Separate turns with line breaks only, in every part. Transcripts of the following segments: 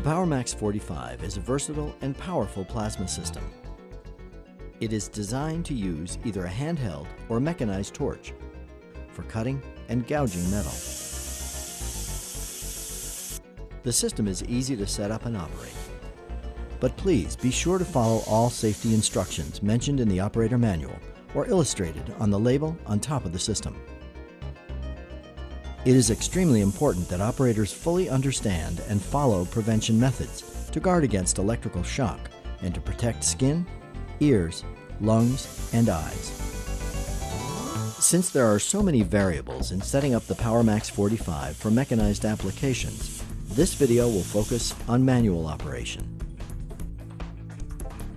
Powermax45 is a versatile and powerful plasma system. It is designed to use either a handheld or mechanized torch for cutting and gouging metal. The system is easy to set up and operate, but please be sure to follow all safety instructions mentioned in the operator manual or illustrated on the label on top of the system. It is extremely important that operators fully understand and follow prevention methods to guard against electrical shock and to protect skin, ears, lungs, and eyes. Since there are so many variables in setting up the Powermax45 for mechanized applications, this video will focus on manual operation.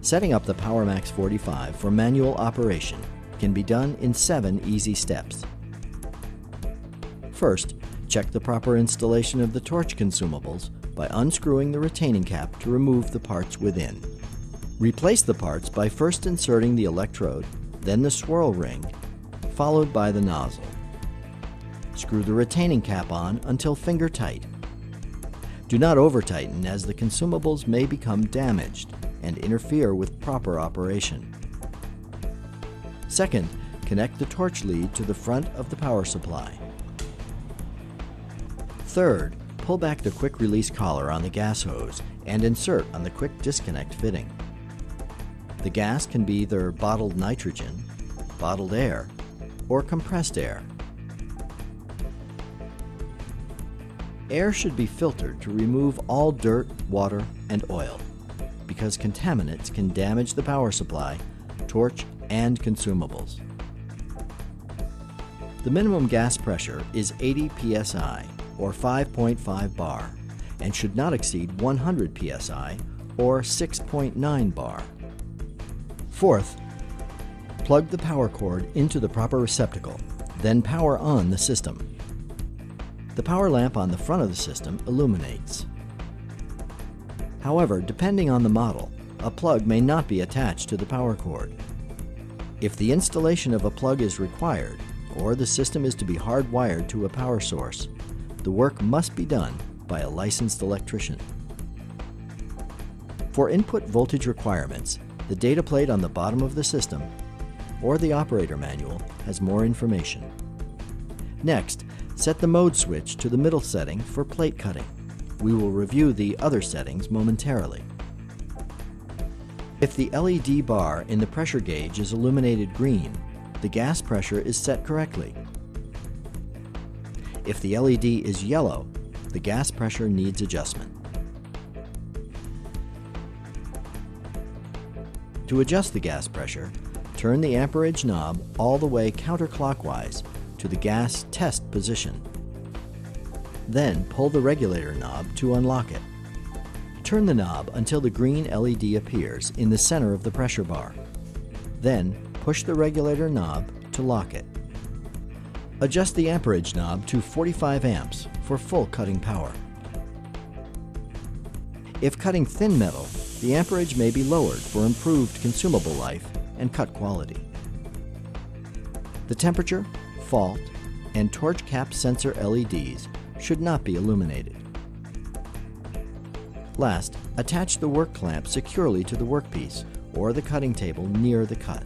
Setting up the Powermax45 for manual operation can be done in 7 easy steps. First, check the proper installation of the torch consumables by unscrewing the retaining cap to remove the parts within. Replace the parts by first inserting the electrode, then the swirl ring, followed by the nozzle. Screw the retaining cap on until finger tight. Do not over-tighten, as the consumables may become damaged and interfere with proper operation. Second, connect the torch lead to the front of the power supply. Third, pull back the quick release collar on the gas hose and insert on the quick disconnect fitting. The gas can be either bottled nitrogen, bottled air, or compressed air. Air should be filtered to remove all dirt, water, and oil, because contaminants can damage the power supply, torch, and consumables. The minimum gas pressure is 80 psi, or 5.5 bar, and should not exceed 100 psi, or 6.9 bar. Fourth, plug the power cord into the proper receptacle, then power on the system. The power lamp on the front of the system illuminates. However, depending on the model, a plug may not be attached to the power cord. If the installation of a plug is required, or the system is to be hardwired to a power source, the work must be done by a licensed electrician. For input voltage requirements, the data plate on the bottom of the system or the operator manual has more information. Next, set the mode switch to the middle setting for plate cutting. We will review the other settings momentarily. If the LED bar in the pressure gauge is illuminated green, the gas pressure is set correctly. If the LED is yellow, the gas pressure needs adjustment. To adjust the gas pressure, turn the amperage knob all the way counterclockwise to the gas test position. Then pull the regulator knob to unlock it. Turn the knob until the green LED appears in the center of the pressure bar. Then push the regulator knob to lock it. Adjust the amperage knob to 45 amps for full cutting power. If cutting thin metal, the amperage may be lowered for improved consumable life and cut quality. The temperature, fault, and torch cap sensor LEDs should not be illuminated. Last, attach the work clamp securely to the workpiece or the cutting table near the cut.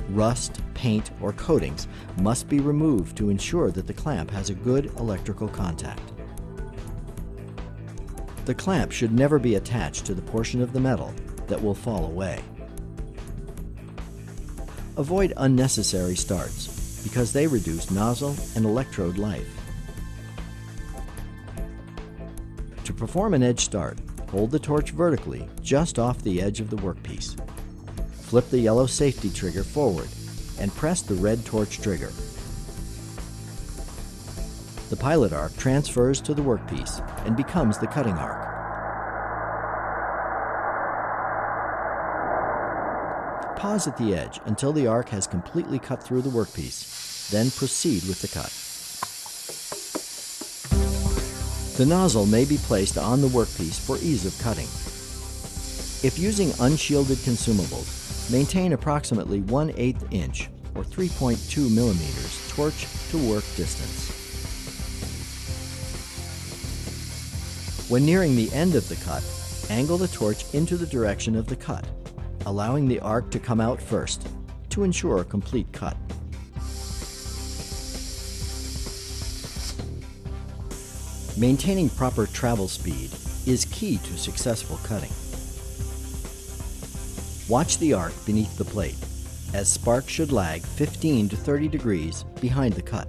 Rust, paint, or coatings must be removed to ensure that the clamp has a good electrical contact. The clamp should never be attached to the portion of the metal that will fall away. Avoid unnecessary starts because they reduce nozzle and electrode life. To perform an edge start, hold the torch vertically just off the edge of the workpiece. Flip the yellow safety trigger forward and press the red torch trigger. The pilot arc transfers to the workpiece and becomes the cutting arc. Pause at the edge until the arc has completely cut through the workpiece, then proceed with the cut. The nozzle may be placed on the workpiece for ease of cutting. If using unshielded consumables, maintain approximately 1/8 inch or 3.2 millimeters torch to work distance. When nearing the end of the cut, angle the torch into the direction of the cut, allowing the arc to come out first to ensure a complete cut. Maintaining proper travel speed is key to successful cutting. Watch the arc beneath the plate, as sparks should lag 15 to 30 degrees behind the cut.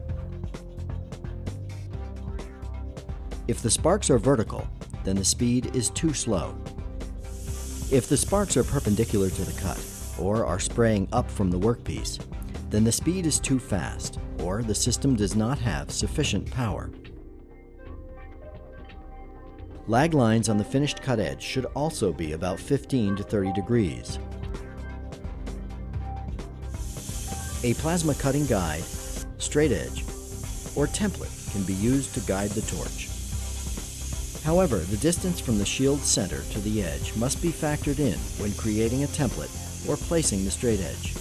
If the sparks are vertical, then the speed is too slow. If the sparks are perpendicular to the cut, or are spraying up from the workpiece, then the speed is too fast, or the system does not have sufficient power. Lag lines on the finished cut edge should also be about 15 to 30 degrees. A plasma cutting guide, straight edge, or template can be used to guide the torch. However, the distance from the shield center to the edge must be factored in when creating a template or placing the straight edge.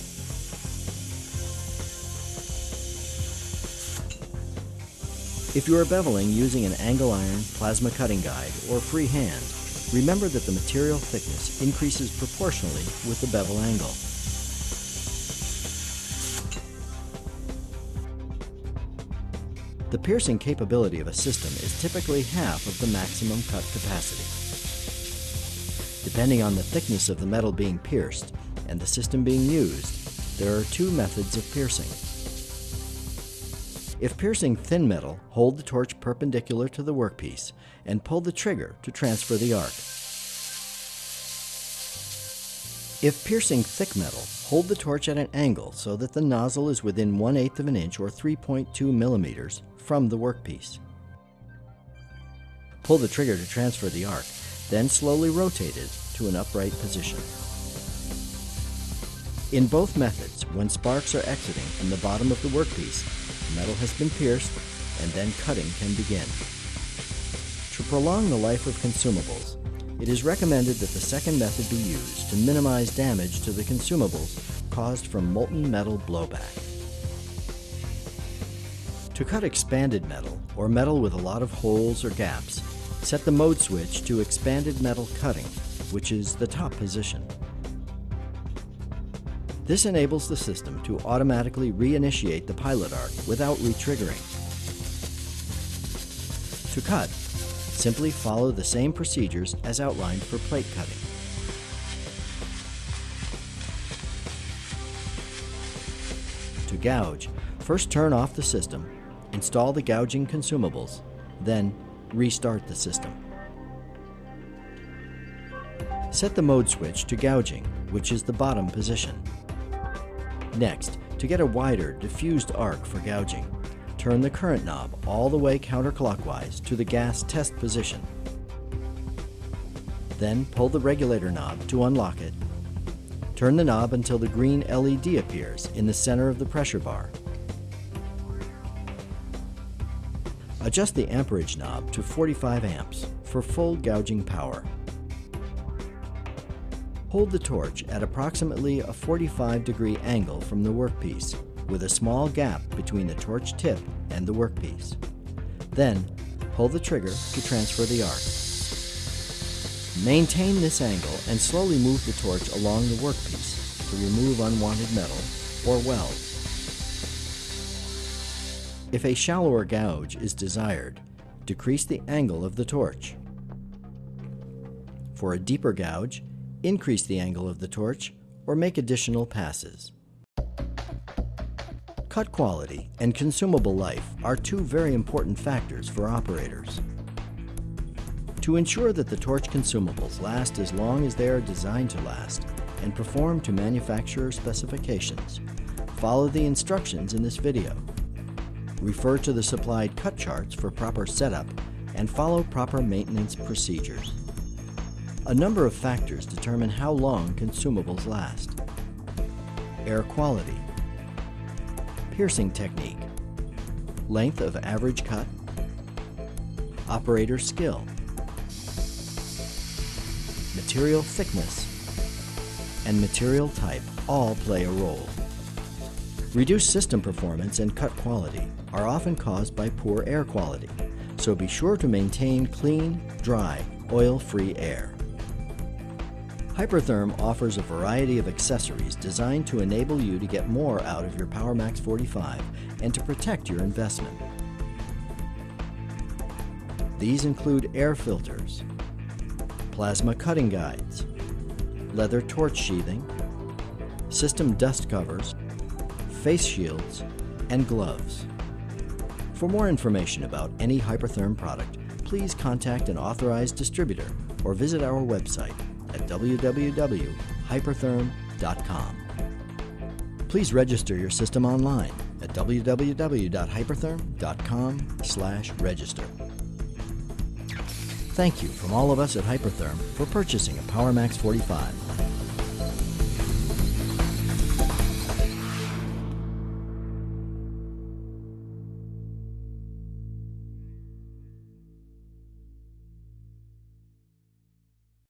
If you are beveling using an angle iron, plasma cutting guide, or freehand, remember that the material thickness increases proportionally with the bevel angle. The piercing capability of a system is typically half of the maximum cut capacity. Depending on the thickness of the metal being pierced and the system being used, there are two methods of piercing. If piercing thin metal, hold the torch perpendicular to the workpiece and pull the trigger to transfer the arc. If piercing thick metal, hold the torch at an angle so that the nozzle is within 1/8 of an inch or 3.2 millimeters from the workpiece. Pull the trigger to transfer the arc, then slowly rotate it to an upright position. In both methods, when sparks are exiting from the bottom of the workpiece, metal has been pierced, and then cutting can begin. To prolong the life of consumables, it is recommended that the second method be used to minimize damage to the consumables caused from molten metal blowback. To cut expanded metal, or metal with a lot of holes or gaps, set the mode switch to expanded metal cutting, which is the top position. This enables the system to automatically reinitiate the pilot arc without re-triggering. To cut, simply follow the same procedures as outlined for plate cutting. To gouge, first turn off the system, install the gouging consumables, then restart the system. Set the mode switch to gouging, which is the bottom position. Next, to get a wider, diffused arc for gouging, turn the current knob all the way counterclockwise to the gas test position. Then pull the regulator knob to unlock it. Turn the knob until the green LED appears in the center of the pressure bar. Adjust the amperage knob to 45 amps for full gouging power. Hold the torch at approximately a 45-degree angle from the workpiece, with a small gap between the torch tip and the workpiece. Then, pull the trigger to transfer the arc. Maintain this angle and slowly move the torch along the workpiece to remove unwanted metal or weld. If a shallower gouge is desired, decrease the angle of the torch. For a deeper gouge, increase the angle of the torch or make additional passes. Cut quality and consumable life are two very important factors for operators. To ensure that the torch consumables last as long as they are designed to last and perform to manufacturer specifications, follow the instructions in this video. Refer to the supplied cut charts for proper setup and follow proper maintenance procedures. A number of factors determine how long consumables last. Air quality, piercing technique, length of average cut, operator skill, material thickness, and material type all play a role. Reduced system performance and cut quality are often caused by poor air quality, so be sure to maintain clean, dry, oil-free air. Hypertherm offers a variety of accessories designed to enable you to get more out of your Powermax 45 and to protect your investment. These include air filters, plasma cutting guides, leather torch sheathing, system dust covers, face shields, and gloves. For more information about any Hypertherm product, please contact an authorized distributor or visit our website at www.hypertherm.com. Please register your system online at www.hypertherm.com/register. Thank you from all of us at Hypertherm for purchasing a Powermax 45.